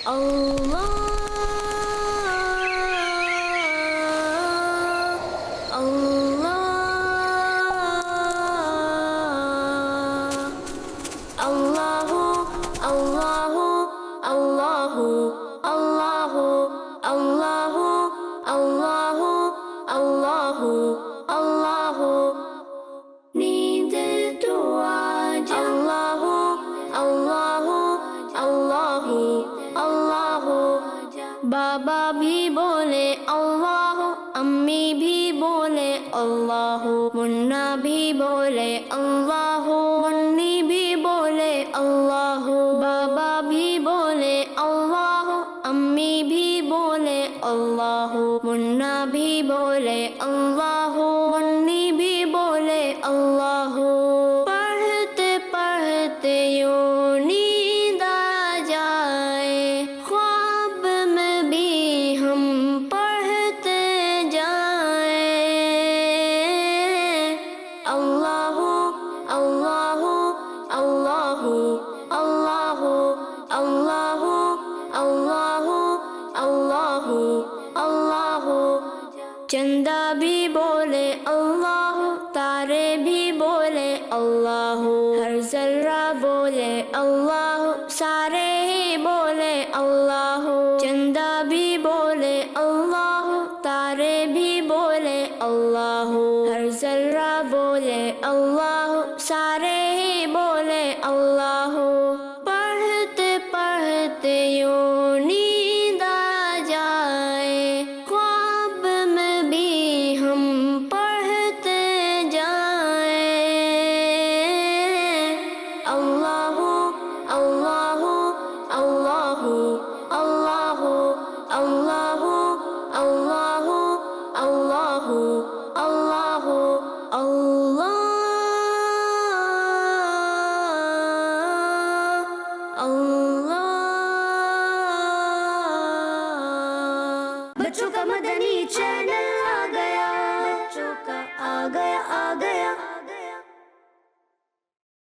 Allah, Allah, Allahu, Allahu, Allahu, Allahu, Allahu, Allahu, Allahu, Allahu. नींद तो आज Allahu, Allahu, Allahu, Allahu. बाबा भी बोले अल्लाह, अम्मी भी बोले अल्लाह, मुन्ना भी बोले अल्लाह, मुन्नी भी बोले अल्लाह. बाबा भी बोले अल्लाह, अम्मी भी बोले अल्लाह, मुन्ना भी बोले अल्लाह, मुन्नी भी बोले अल्लाह. पढ़ते पढ़ते यूं नींद आ जाए, ख्वाब में भी हम पढ़ते जाए. अल्लाहु अल्लाहु अल्लाहु अल्लाहु अल्लाहु अल्लाहु अल्लाहु अल्लाहु. चंदा भी बोले अल्लाह, तारे भी बोले अल्लाह, हर जर्रा बोले अल्लाह, सारे ही बोले अल्लाह. चंदा भी बोले अल्लाह, तारे भी बोले अल्लाह, हर जर्रा बोले अल्लाह, सारे ही बोले अल्लाह. पढ़ते पढ़ते यूं नींद आ जाए, ख्वाब में भी हम पढ़ते जाए. अल्लाहु अल्लाहु अल्लाहु अल्लाहु अल्लाहु अल्लाहु अल्लाहु अल्लाहु अल्लाह अल्लाह. बच्चों का मदनी चैनल